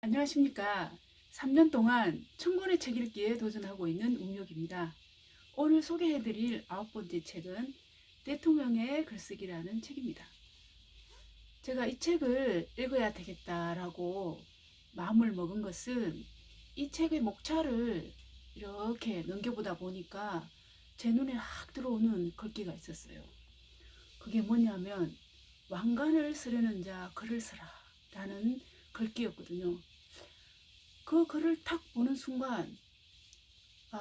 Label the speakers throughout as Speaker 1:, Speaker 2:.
Speaker 1: 안녕하십니까. 3년 동안 1000권의 책 읽기에 도전하고 있는 웅욕입니다. 오늘 소개해드릴 9번째 책은 대통령의 글쓰기라는 책입니다. 제가 이 책을 읽어야 되겠다라고 마음을 먹은 것은 이 책의 목차를 이렇게 넘겨보다 보니까 제 눈에 확 들어오는 글귀가 있었어요. 그게 뭐냐면 왕관을 쓰려는 자 글을 쓰라 라는 글귀였거든요. 그 글을 탁 보는 순간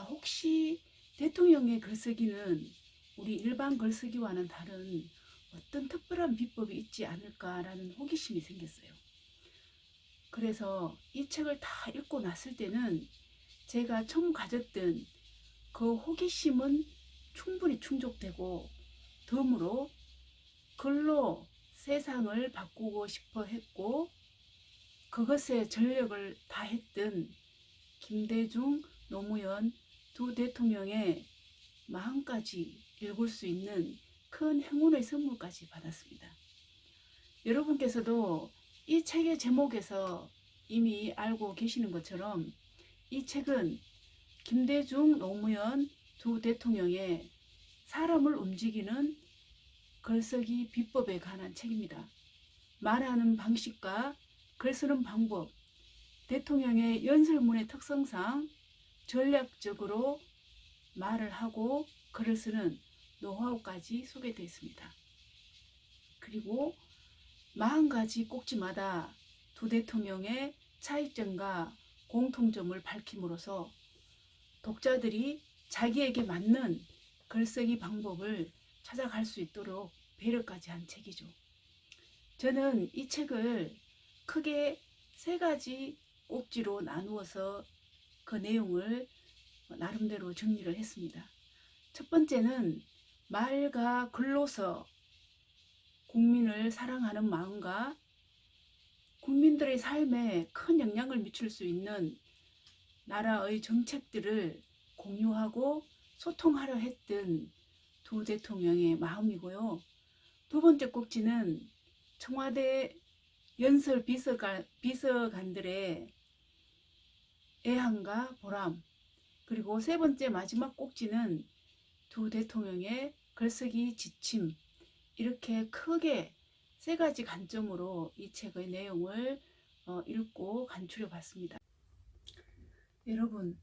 Speaker 1: 혹시 대통령의 글쓰기는 우리 일반 글쓰기와는 다른 어떤 특별한 비법이 있지 않을까라는 호기심이 생겼어요. 그래서 이 책을 다 읽고 났을 때는 제가 처음 가졌던 그 호기심은 충분히 충족되고, 덤으로 글로 세상을 바꾸고 싶어 했고 그것에 전력을 다했던 김대중, 노무현 두 대통령의 마음까지 읽을 수 있는 큰 행운의 선물까지 받았습니다. 여러분께서도 이 책의 제목에서 이미 알고 계시는 것처럼 이 책은 김대중, 노무현 두 대통령의 사람을 움직이는 글쓰기 비법에 관한 책입니다. 말하는 방식과 글쓰는 방법, 대통령의 연설문의 특성상 전략적으로 말을 하고 글을 쓰는 노하우까지 소개되어 있습니다. 그리고 40가지 꼭지마다 두 대통령의 차이점과 공통점을 밝힘으로써 독자들이 자기에게 맞는 글쓰기 방법을 찾아갈 수 있도록 배려까지 한 책이죠. 저는 이 책을 크게 3가지 꼭지로 나누어서 그 내용을 나름대로 정리를 했습니다. 첫 번째는 말과 글로서 국민을 사랑하는 마음과 국민들의 삶에 큰 영향을 미칠 수 있는 나라의 정책들을 공유하고 소통하려 했던 두 대통령의 마음이고요. 두 번째 꼭지는 청와대 연설 비서관들의 애환과 보람, 그리고 세 번째 마지막 꼭지는 두 대통령의 글쓰기 지침, 이렇게 크게 3가지 관점으로 이 책의 내용을 읽고 간추려 봤습니다. 여러분,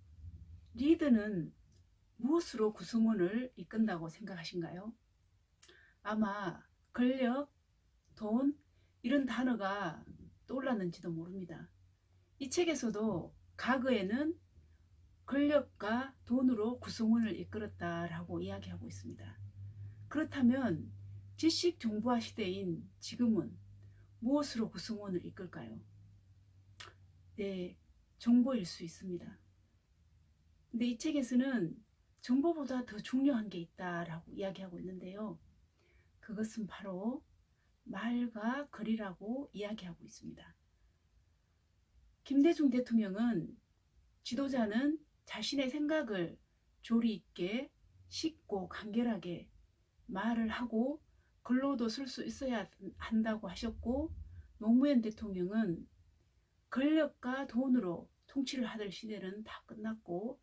Speaker 1: 리더는 무엇으로 구성원을 이끈다고 생각하신가요? 아마 권력, 돈, 이런 단어가 떠올랐는지도 모릅니다. 이 책에서도 과거에는 권력과 돈으로 구성원을 이끌었다라고 이야기하고 있습니다. 그렇다면 지식 정보화 시대인 지금은 무엇으로 구성원을 이끌까요? 네, 정보일 수 있습니다. 근데 이 책에서는 정보보다 더 중요한 게 있다라고 이야기하고 있는데요. 그것은 바로 말과 글이라고 이야기하고 있습니다. 김대중 대통령은 지도자는 자신의 생각을 조리 있게 쉽고 간결하게 말을 하고 글로도 쓸 수 있어야 한다고 하셨고, 노무현 대통령은 권력과 돈으로 통치를 하던 시대는 다 끝났고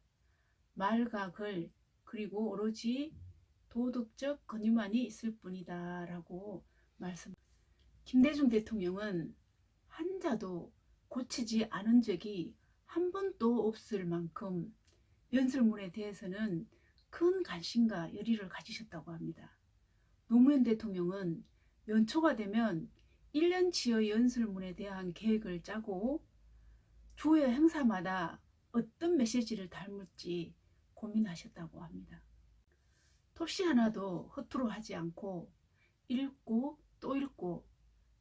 Speaker 1: 말과 글, 그리고 오로지 도덕적 권위만이 있을 뿐이다 라고 말씀. 김대중 대통령은 한자도 고치지 않은 적이 한 번도 없을 만큼 연설문에 대해서는 큰 관심과 열의를 가지셨다고 합니다. 노무현 대통령은 연초가 되면 1년치의 연설문에 대한 계획을 짜고 주요 행사마다 어떤 메시지를 담을지 고민하셨다고 합니다. 토시 하나도 허투루 하지 않고 읽고 또 읽고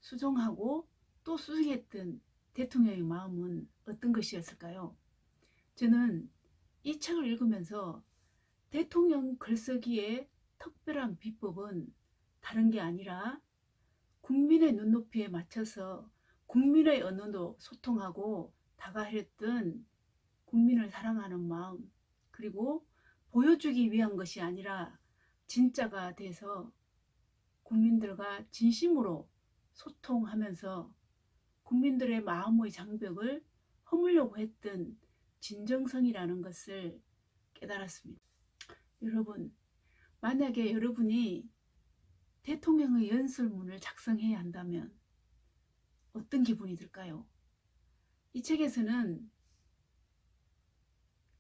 Speaker 1: 수정하고 또 수정했던 대통령의 마음은 어떤 것이었을까요? 저는 이 책을 읽으면서 대통령 글쓰기의 특별한 비법은 다른 게 아니라 국민의 눈높이에 맞춰서 국민의 언어로 소통하고 다가했던 국민을 사랑하는 마음, 그리고 보여주기 위한 것이 아니라 진짜가 돼서 국민들과 진심으로 소통하면서 국민들의 마음의 장벽을 허물려고 했던 진정성이라는 것을 깨달았습니다. 여러분, 만약에 여러분이 대통령의 연설문을 작성해야 한다면 어떤 기분이 들까요? 이 책에서는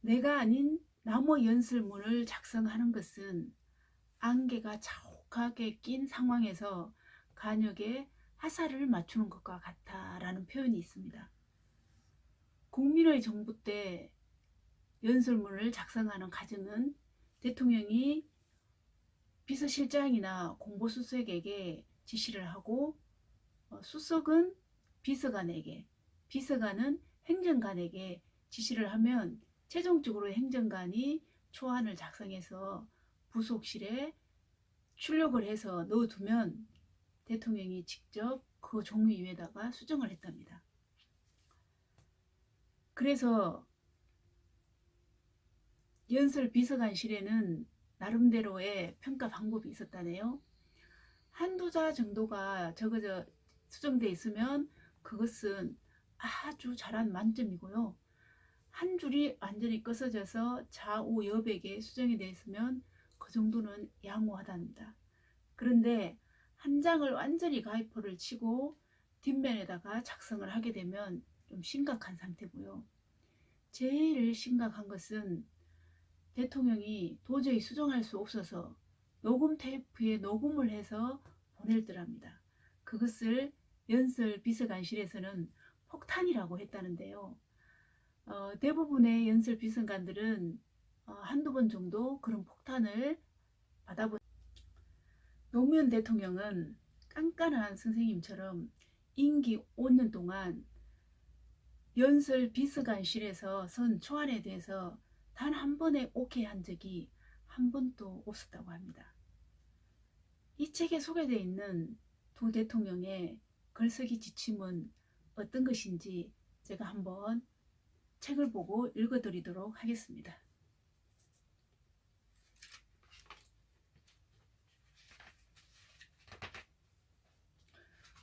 Speaker 1: 내가 아닌 남의 연설문을 작성하는 것은 안개가 자욱하게 낀 상황에서 간역에 화살을 맞추는 것과 같다라는 표현이 있습니다. 국민의 정부 때 연설문을 작성하는 과정은 대통령이 비서실장이나 공보수석에게 지시를 하고 수석은 비서관에게, 비서관은 행정관에게 지시를 하면 최종적으로 행정관이 초안을 작성해서 부속실에 출력을 해서 넣어두면 대통령이 직접 그 종이 위에다가 수정을 했답니다. 그래서 연설 비서관실에는 나름대로의 평가 방법이 있었다네요. 한두 자 정도가 적어져 수정돼 있으면 그것은 아주 잘한 만점이고요. 한 줄이 완전히 꺼서져서 좌우 여백에 수정이 되어 있으면 그 정도는 양호하답니다. 그런데 한 장을 완전히 가위포를 치고 뒷면에다가 작성을 하게 되면 좀 심각한 상태고요. 제일 심각한 것은 대통령이 도저히 수정할 수 없어서 녹음 테이프에 녹음을 해서 보낼더랍니다. 그것을 연설 비서관실에서는 폭탄이라고 했다는데요. 대부분의 연설 비서관들은 한두 번 정도 그런 폭탄을 받아본. 노무현 대통령은 깐깐한 선생님처럼 임기 5년 동안 연설 비서관실에서 선 초안에 대해서 단 한 번에 오케이 한 적이 한 번도 없었다고 합니다. 이 책에 소개되어 있는 두 대통령의 글쓰기 지침은 어떤 것인지 제가 한번 책을 보고 읽어드리도록 하겠습니다.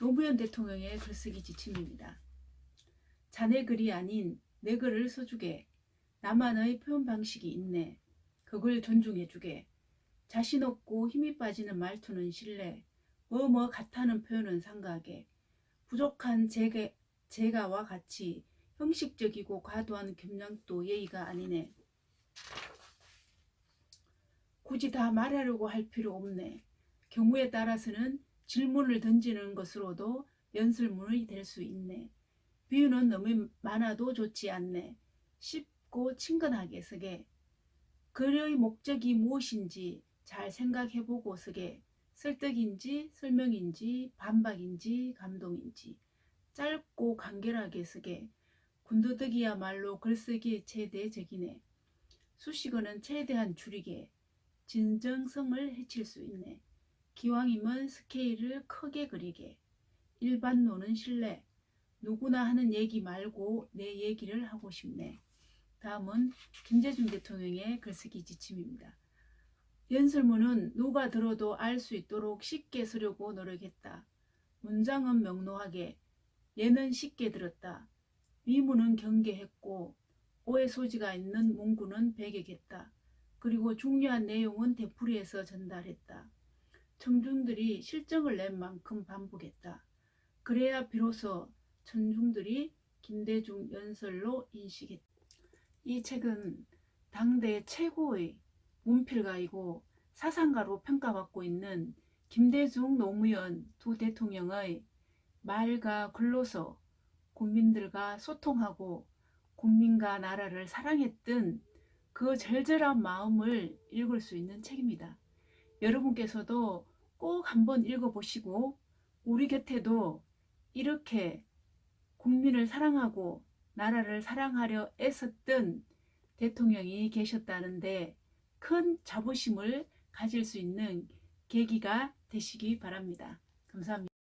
Speaker 1: 노무현 대통령의 글쓰기 지침입니다. 자네 글이 아닌 내 글을 써주게. 나만의 표현 방식이 있네. 그걸 존중해주게. 자신 없고 힘이 빠지는 말투는 신뢰. 뭐뭐 같다는 표현은 상가하게. 부족한 재가와 같이 형식적이고 과도한 겸양도 예의가 아니네. 굳이 다 말하려고 할 필요 없네. 경우에 따라서는 질문을 던지는 것으로도 연설문이 될 수 있네. 비유는 너무 많아도 좋지 않네. 쉽고 친근하게 쓰게. 글의 목적이 무엇인지 잘 생각해보고 쓰게. 설득인지 설명인지 반박인지 감동인지 짧고 간결하게 쓰게. 군더더기야말로 글쓰기의 최대적이네. 수식어는 최대한 줄이게. 진정성을 해칠 수 있네. 기왕이면 스케일을 크게 그리게. 일반론은 신뢰. 누구나 하는 얘기 말고 내 얘기를 하고 싶네. 다음은 김대중 대통령의 글쓰기 지침입니다. 연설문은 누가 들어도 알 수 있도록 쉽게 쓰려고 노력했다. 문장은 명료하게, 예는 쉽게 들었다. 미문은 경계했고 오해 소지가 있는 문구는 배격했다. 그리고 중요한 내용은 되풀이해서 전달했다. 청중들이 실정을 낸 만큼 반복했다. 그래야 비로소 청중들이 김대중 연설로 인식했다. 이 책은 당대 최고의 문필가이고 사상가로 평가받고 있는 김대중, 노무현 두 대통령의 말과 글로서 국민들과 소통하고 국민과 나라를 사랑했던 그 절절한 마음을 읽을 수 있는 책입니다. 여러분께서도 꼭 한번 읽어보시고 우리 곁에도 이렇게 국민을 사랑하고 나라를 사랑하려 애썼던 대통령이 계셨다는데 큰 자부심을 가질 수 있는 계기가 되시기 바랍니다. 감사합니다.